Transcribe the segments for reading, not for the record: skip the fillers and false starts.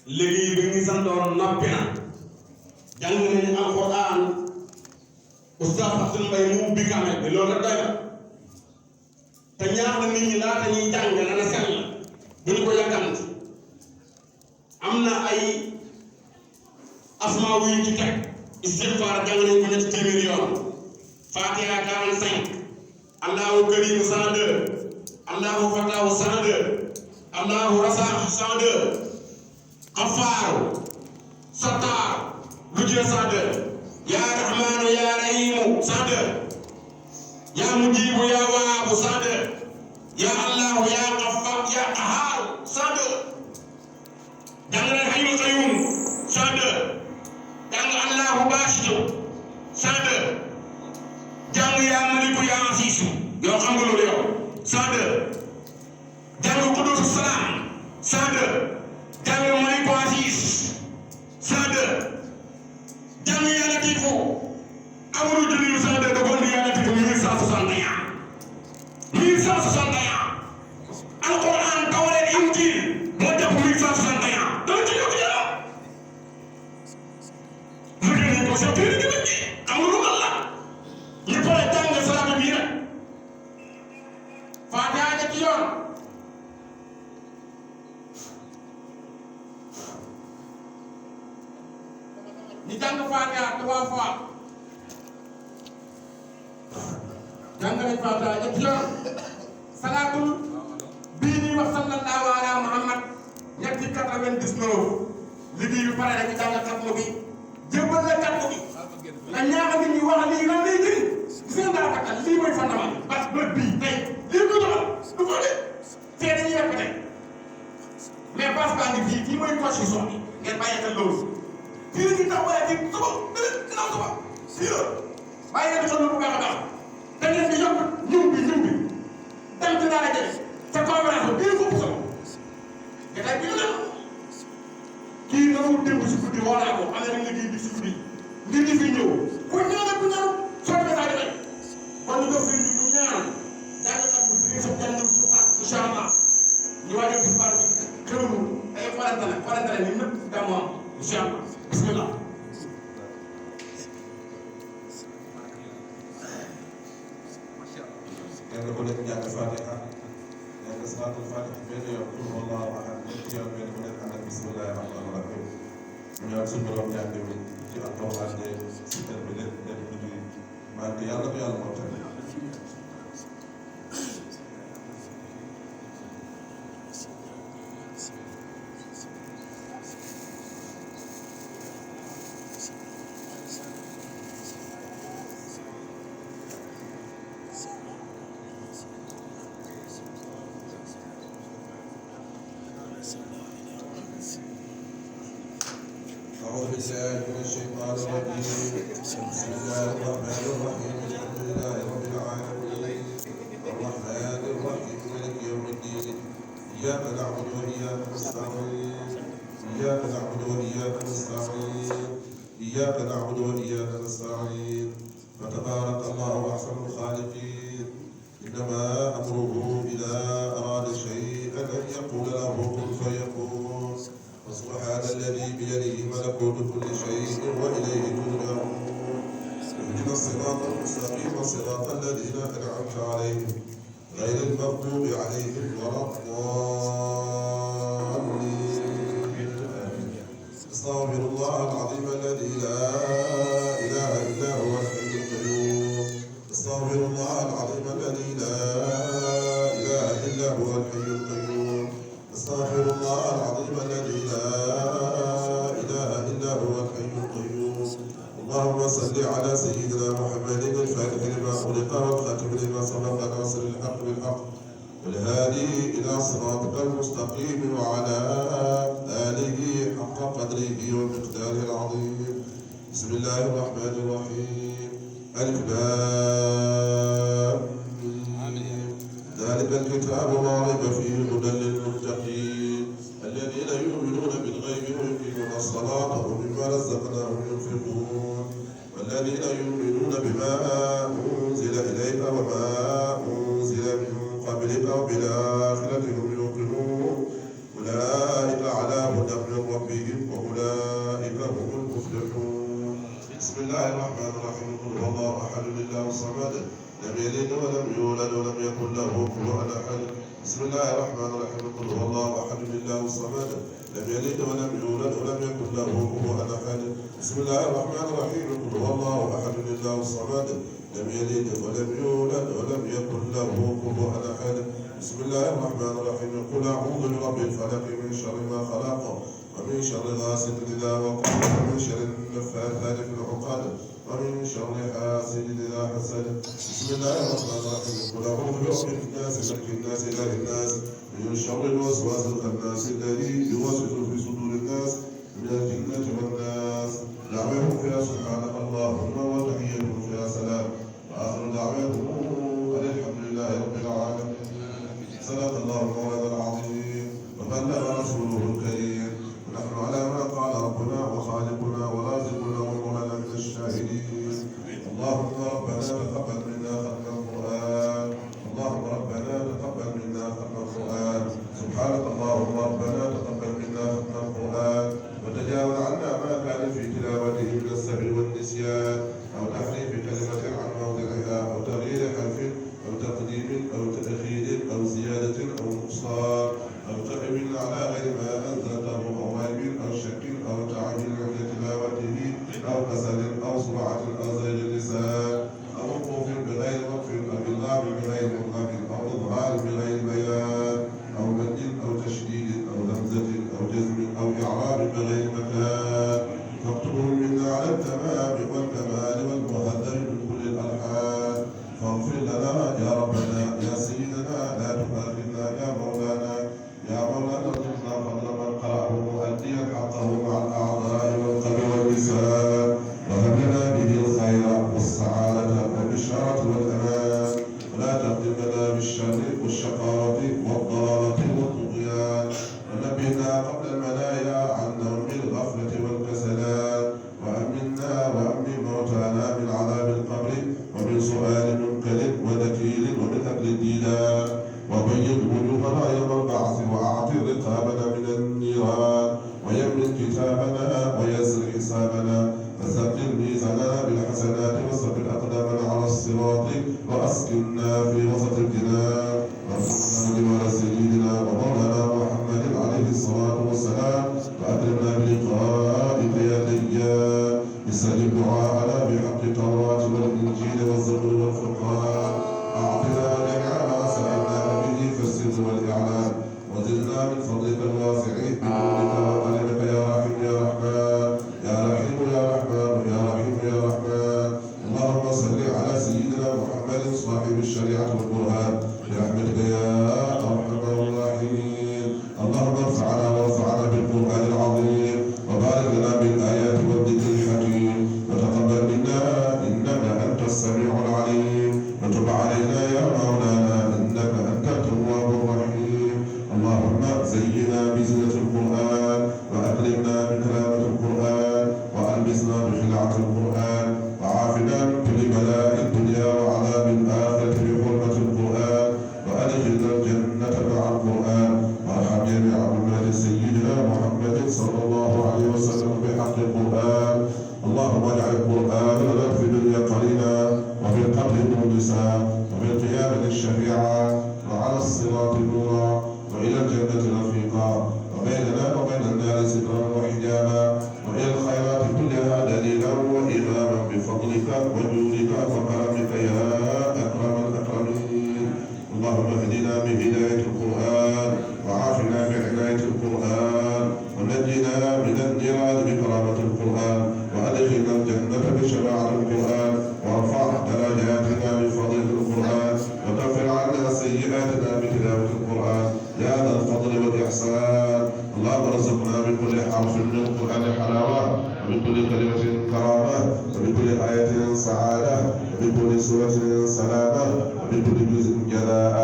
liggéey bi ñu santoon noppi na jàng nañu alquran oustaz Abdoul Mbaye mu ubbi kaamel bi loolu rek doy na te ñaax na nit ñi laata ñuy jàng na sell bu ñu ko yàkkamti am na ay asmaa yu ci teg istighfar jàng nañ ko ñetti téeméeri yoon Fatiha 45 Allahu Karim 102 Allahu Fatahu 102 Allahu Rasaahu 102 Xafaaru Sattaar Mujje 102 yaa Rahmaanu yaa Rahiimu 102 yaa Mujiibu yaa Wahaabu 102 yaa Allahu yaa Gaffaar yaa Qahhaaru 102 jàng nañ Hayyul Qayyuum 102 jàng Allahu Baasitu 102 jàng yaa Maliku yaa Asiisu yow xam nga loolu yow 102 jàng Quddus Salaam 102 jàng Maliku Asiis 102 jàng yaa Latiifu amul junni 102 da bon yaa Latiifu 1161 Alquran Tawreet Injiil moo def 1161 dama ci yokk yàlla liggéey nañ ko sa téere gi nag amul lu Allah ñu pare jàng salaatu bii rek Faatiha ñetti yoon ñu jàng Faatiha 3 fois jàng nañ Faatiha ñetti yoon salaatul bii ñuy wax sallallahu ala Muhammad ñetti 99 liggéey bi pare rek ñu jàng xatmu bi jébbal la xatmu bi la ñaax nit ñi wax lii lan lay jëriñ gis nga dara kattan lii mooy fondement parce que bët bii tey lii ko doxal du ko de tey dañuy répété mais base baa ngi fii mooy constitution bi ngeen bàyyi xel loolu fii la ñuy tax waaye fii suba ginnaaw suba fii la bàyyi leen xel loolu bu baax a baax da ngeen di yokk ñum bi dem ci daara jëf ca conférence bii ko solo gataay bi la kii nga mu démb si guddi woo naa ko am na liggéey bi si guddi ngir di fi ñëw ku ñëw nag ku ñëw soo ko saa defee kon ñu doon fi ñu ñaan jàngkat bi fi sa jàng suñu xaat incha allah ñu waaj a gis baat bi xewlu ay farata la ñun ñëpp gàmmu am incha allah bismillah kenn ku nekk jàng Fatiha jàng salaatul Fatiha benn yoon qul huwallahu ahad ñetti yoon benn ku nekk ànd ak bismillahi rahmaani rahim ñu ñaan suñu borom jàng bi ci alquran de si ter bi lépp lépp lu ñuy màgg yàlla ko yàlla moo tax أعوذ بالله من الشيطان الرجيم بسم الله الرحمن الرحيم الحمد لله رب العالمين الرحمن الرحيم مالك يوم الدين إياك نعبد وإياك نستعين إياك نعبد وإياك نستعين إياك نعبد وإياك نستعين فتبارك الله أحسن الخالقين إنما أمره إذا أراد شيئا أن يقول له كن فيكون وسبحان الذي بيده ملكوت كل شيء وإليه ترجعون اهدنا الصراط المستقيم صراط الذين أنعمت عليهم غير المغضوب عليهم ولا الضالين استغفر الله العظيم الذي لا إله إلا هو الحي القيوم استغفر الله العظيم الذي لا إله إلا هو الحي القيوم استغفر الله العظيم الذي لا إله إلا هو الحي القيوم اللهم صل على سيدنا محمد الفاتح لما خلق والخاتم لما سبق ناصر الحق بالحق والهادي إلى صراطك المستقيم وعلى آله حق قدره ومقداره العظيم بسم الله الرحمن الرحيم ألف لام ميم ذلك الكتاب لا ريب فيه هدى للمتقين الذين يؤمنون بالغيب ويقيمون الصلاة ومما رزقناهم ينفقون والذين يؤمنون بما أنزل إليك وما أنزل من قبلك وبالآخرة هم يوقنون أولئك على هدى من ربهم يلد ولم يولد ولم يكن له كفوا أحد. بسم الله الرحمن الرحيم. قل هو الله أحد الله الصمد لم يلد ولم يولد ولم يكن له كفوا أحد. بسم الله الرحمن الرحيم. قل هو الله أحد الله الصمد لم يلد ولم يولد ولم يكن له كفوا أحد. بسم الله الرحمن الرحيم. قل أعوذ برب الفلق من شر ما خلق ومن شر غاسق إذا وقب ومن شر النفاثات في العقد ومن شر حاسد إذا حسد. بسم الله الرحمن الرحيم. قل أعوذ برب الناس ملك الناس إله الناس من شر الوسواس الخناس الذي يوسوس في صدور الناس من الجنة والناس. دعوهم فيها سبحانك اللهم وتحيتهم فيها سلام وآخر دعوهم أن الحمد لله رب العالمين. صدق الله المولى العظيم وبلغ رسوله الكريم ونحن على ما قال ربنا وخالقنا ورازقنا ومولانا من الشاهدين. اللهم ربنا تقبل منا ختم القرآن. اللهم ربنا تقبل منا ختم القرآن. سبحانك اللهم ربنا تقبل منا ختم القرآن وتجاوز عنا ما كان في تلاوته من السهو والنسيان أو تحريف كلمة عن موضعها أو تغيير حرف أو تقديم أو تأخير أو زيادة أو نقصان أو تحويل على غير ما أنزلته أو ريب أو شك أو تعجيل عند تلاوته أو كسل أو سرعة أو زيد اللسان أو وقوف بغير وقف أو إضغام بغير مطلق أو إظهار بغير بيان أو مد أو تشديد أو همزة أو جزم أو إعراب بغير مكان فاكتبهم منا على التمام والكمال والمهذب من كل الألحان. فاغفر لنا يا ربنا يا سيدنا لا تؤاخذنا يا مولانا يا مولانا ارزقنا فضل من قرأه مؤديا حقه مع الأعضاء والقلب واللسان وهب لنا به الخير والسعادة والبشارة والأمان ولا تقدم لنا بالشر والشقاوة والضلالة والطغيان ونبهنا قبل المنايا عن نوم الغفلة والكسلان وأمنا وأمن موتانا من عذاب القبر ومن سؤال منكر ونكير ومن أكل الديدان وبيض وجوهنا يوم البعث وأعطي رقابنا من النيران ويمن كتابنا ويسر حسابنا وثقل ميزاننا بالحسنات وثبت أقدامنا على الصراط وأسكننا في وسط الجنان وارزقنا لولا سيدنا ومولانا محمد عليه الصلاة والسلام وأكرمنا بلقائك يا ديان استجب دعاءنا بحق التوراة والإنجيل والزبور والفرقان أعطنا جميع ما سألناك به في السر والإعلان وزدنا من فضلك الواسع بجودك وكرمك يا رحيم يا رحمن يا رحيم يا رحمن يا رحيم يا رحمن. اللهم صل على سيدنا محمد صاحب الشريعة والبرهان برحمتك يا أرحم الراحمين. اللهم ارفعنا وارفعنا بالقرآن العظيم وبارك لنا بالآيات والذكر الحكيم وتقبل منا إنك أنت السميع العليم وتب علينا يا مولانا إنك أنت التواب الرحيم. اللهم زينا بزينة القرآن وأكرمنا بكلامة القرآن وألبسنا بخلعة القرآن وعافنا من كل بلاء الدنيا وعذاب الآخرة بحرمة القرآن وأدخلنا الجنة مع القرآن وارحم جميع أمة سيدنا محمد صلى الله عليه وسلم بحق القرآن. اللهم اجعل القرآن لنا في الدنيا قرينا وفي القبر مونسا وفي القيامة شفيعا وعلى الصراط نورا وإلى الجنة رفيقا وبيننا وبين النار سترا وحجابا وإلى الخيرات كلها دليلا وإماما بفضلك وجودك وكرمك يا أكرم الأكرمين. اللهم اهدنا بهداية القرآن وعافنا بعناية القرآن ونجنا من النيران بكرامة القرآن وأدخلنا الجنة بشفاعة القرآن وارفع درجاتنا بفضل القرآن وكفر عنا سيئاتنا بتلاوة القرآن يا ذا الفضل والإحسان. اللهم ارزقنا بكل حرف من القرآن حلاوة وبكل كلمة كرامة وبكل آية سعادة وبكل سورة سلامة وبكل جزء جلاء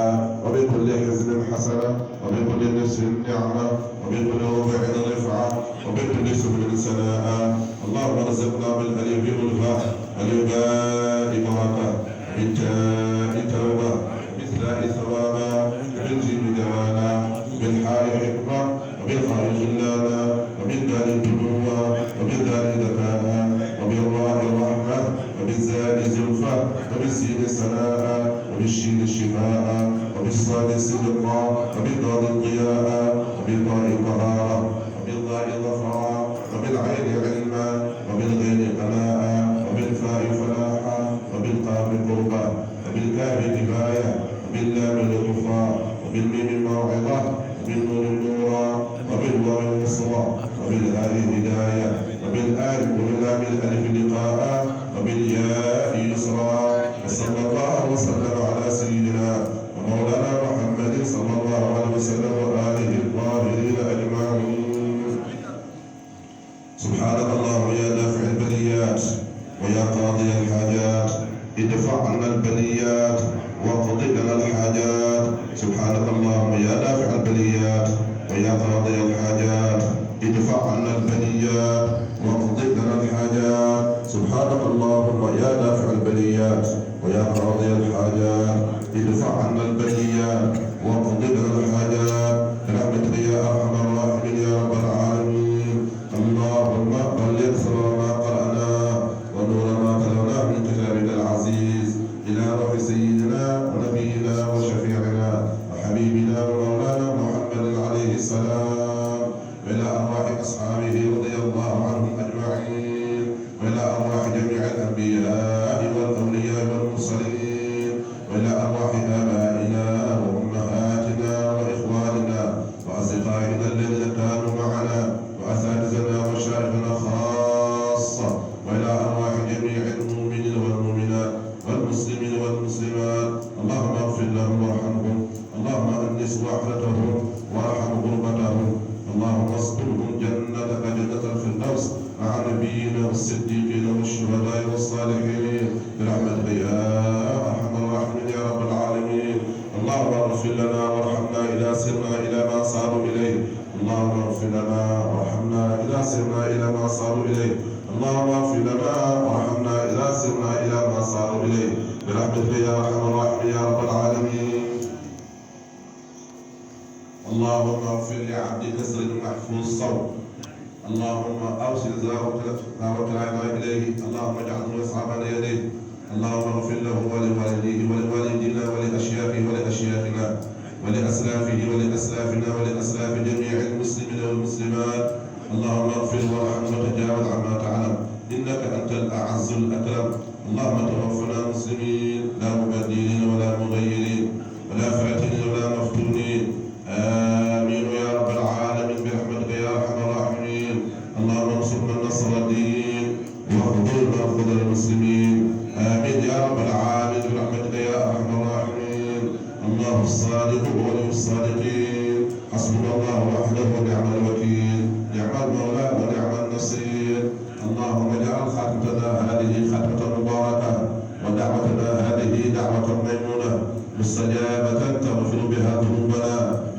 وبكل حزب حسنة وبكل نفس نعمة وبكل ربع رفعة وبكل سبل سناء. اللهم ارزقنا بالألف والباء والباء بركة بالتاء توبة بالثاء ثوابا بالجيم جوانا بالحاء حكمة وبالخاء خلانا وبالدال بنوة وبالدال ذكاء وبالراء رحمة وبالزاء زلفة وبالسين سناء وبالشين الشفاء وبالصاد صدقا وبالضاد ضياء وبالضاء طهارا وبالضاء ظفرا وبالعين علما وبالغين قناء وبالفاء فلاحا وبالقاف قربا وبالكاف كفاية وباللام لطفا وبالميم موعظة وبالنون نورا وبالواو وصلا وبالهاء هداية وباللام الألف لقاء وبالياء يسرا وصلى الله وسلم على سيدنا ومولانا محمد صلى الله عليه وسلم وآله الطاهرين أجمعين. سبحانك اللهم يا دافع البليات ويا قاضي الحاجات ادفع عنا البليات واقض لنا الحاجات. سبحانك اللهم يا دافع البليات ويا قاضي الحاجات ادفع عنا البليات واقض لنا الحاجات. سبحانك اللهم يا دافع البليات ويا قاضي الحاجات ادفع عنا البليات واقض لنا الحاجات برحمتك يا ارحم الراحمين يا رب العالمين. اللهم بلغ ثواب ما قرانا ونور ما تلونا من كتابك العزيز الى روح سيدنا ونبينا وشفيعنا وحبيبنا ومولانا محمد عليه السلام والى ارواح اصحابه رضي الله عنهم اجمعين والى ارواح جميع الانبياء والاولياء والمرسلين والى ارواح ابائنا وامهاتنا واخواننا واصدقائنا الذين كانوا معنا واساتذتنا ومشايخنا خاصه والى ارواح جميع المؤمنين والمؤمنات والمسلمين والمسلمات. اللهم اغفر لهم وارحمهم اللهم انس وحدتهم وارحم غربتهم اللهم اصبرهم جنتك جنة الفردوس مع نبينا والصديقين والشهداء والصالحين برحمتك يا ارحم الراحمين يا رب العالمين. اللهم اغفر لنا وارحمنا اذا سرنا الى ما صاروا اليه. اللهم اغفر لنا وارحمنا اذا سرنا الى ما صاروا اليه. اللهم اغفر لنا وارحمنا اذا سرنا الى ما صاروا اليه برحمتك يا ارحم الراحمين يا رب العالمين. اللهم اغفر لعبدك سر المحفوظ صوت. اللهم اوصل دعوة العباد اليه. اللهم اجعله يصعب على يديه. اللهم اغفر له ولوالديه ولوالدينا ولاشياخه ولاشياخنا ولاسلافه ولاسلافنا ولاسلاف جميع المسلمين والمسلمات. اللهم اغفر وارحم وتجاوز عما تعلم انك انت الاعز الاكرم. اللهم توفنا مسلمين لا مبدلين ولا مغيرين ولا فاتنين ولا مفتونين. آمين يا رب العالمين برحمتك يا أرحم الراحمين. اللهم انصر من نصر الدين واخذل من خذل المسلمين. آمين يا رب العالمين برحمتك يا أرحم الراحمين. الله الصادق ولي الصادقين حسبنا الله وحده ونعم الوكيل نعم المولى ونعم النصير. اللهم اجعل خاتمتنا هذه خاتمة مباركة ودعوتنا هذه دعوة ميمونة مستجابة تغفر بها ذنوبنا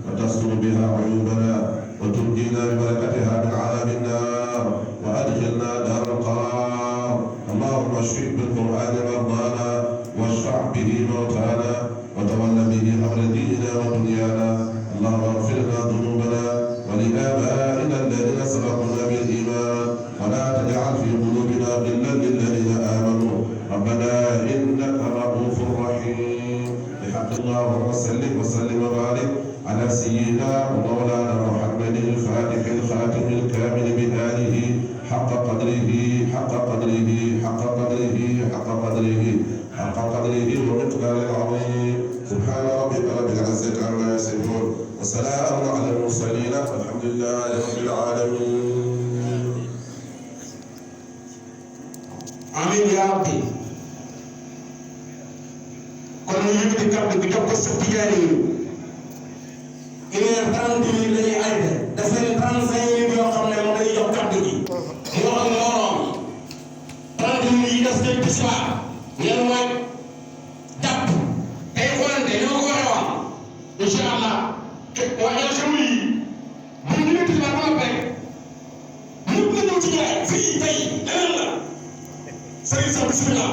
وتستر بها عيوبنا وتنجينا ببركتها من عذاب النار وادخلنا دار القرار. اللهم اشف بالقران مرضانا واشفع به موتانا وتول به امر ديننا ودنيانا. اللهم اغفر لنا ذنوبنا ولابائنا الذين سبقونا بالايمان ولا تجعل في قلوبنا غلا للذين امنوا ربنا انك رؤوف رحيم. بحق اللهم صل وسلم وبارك على سيدنا ومولانا محمد الفاتح الخاتم الكامل بآله حق قدره حق قدره حق قدره حق قدره حق قدره ومقدار العظيم. سبحان ربك رب العزة عما يصفون وسلام على المرسلين والحمد لله رب العالمين. آمين يا ربي. kon ñu yëkkati kàddu bi jox ko sa tijaani yi. 1h30 la ñuy arrêté. def nañu 35 minutes yoo xam ne moom dañuy jox kàddu gi. mu wax ak moroom. 30 minutes yi des nañ tisbaar. ngeen mooy jàpp. tey xoolante ñoo ko waxee woon. incha allah. waaye élection yi bu ñu ñëwee tisbaar ba nga pare. ñëpp la ñëw ci jaay fii tey leneen la. sëriñ sa bismillah.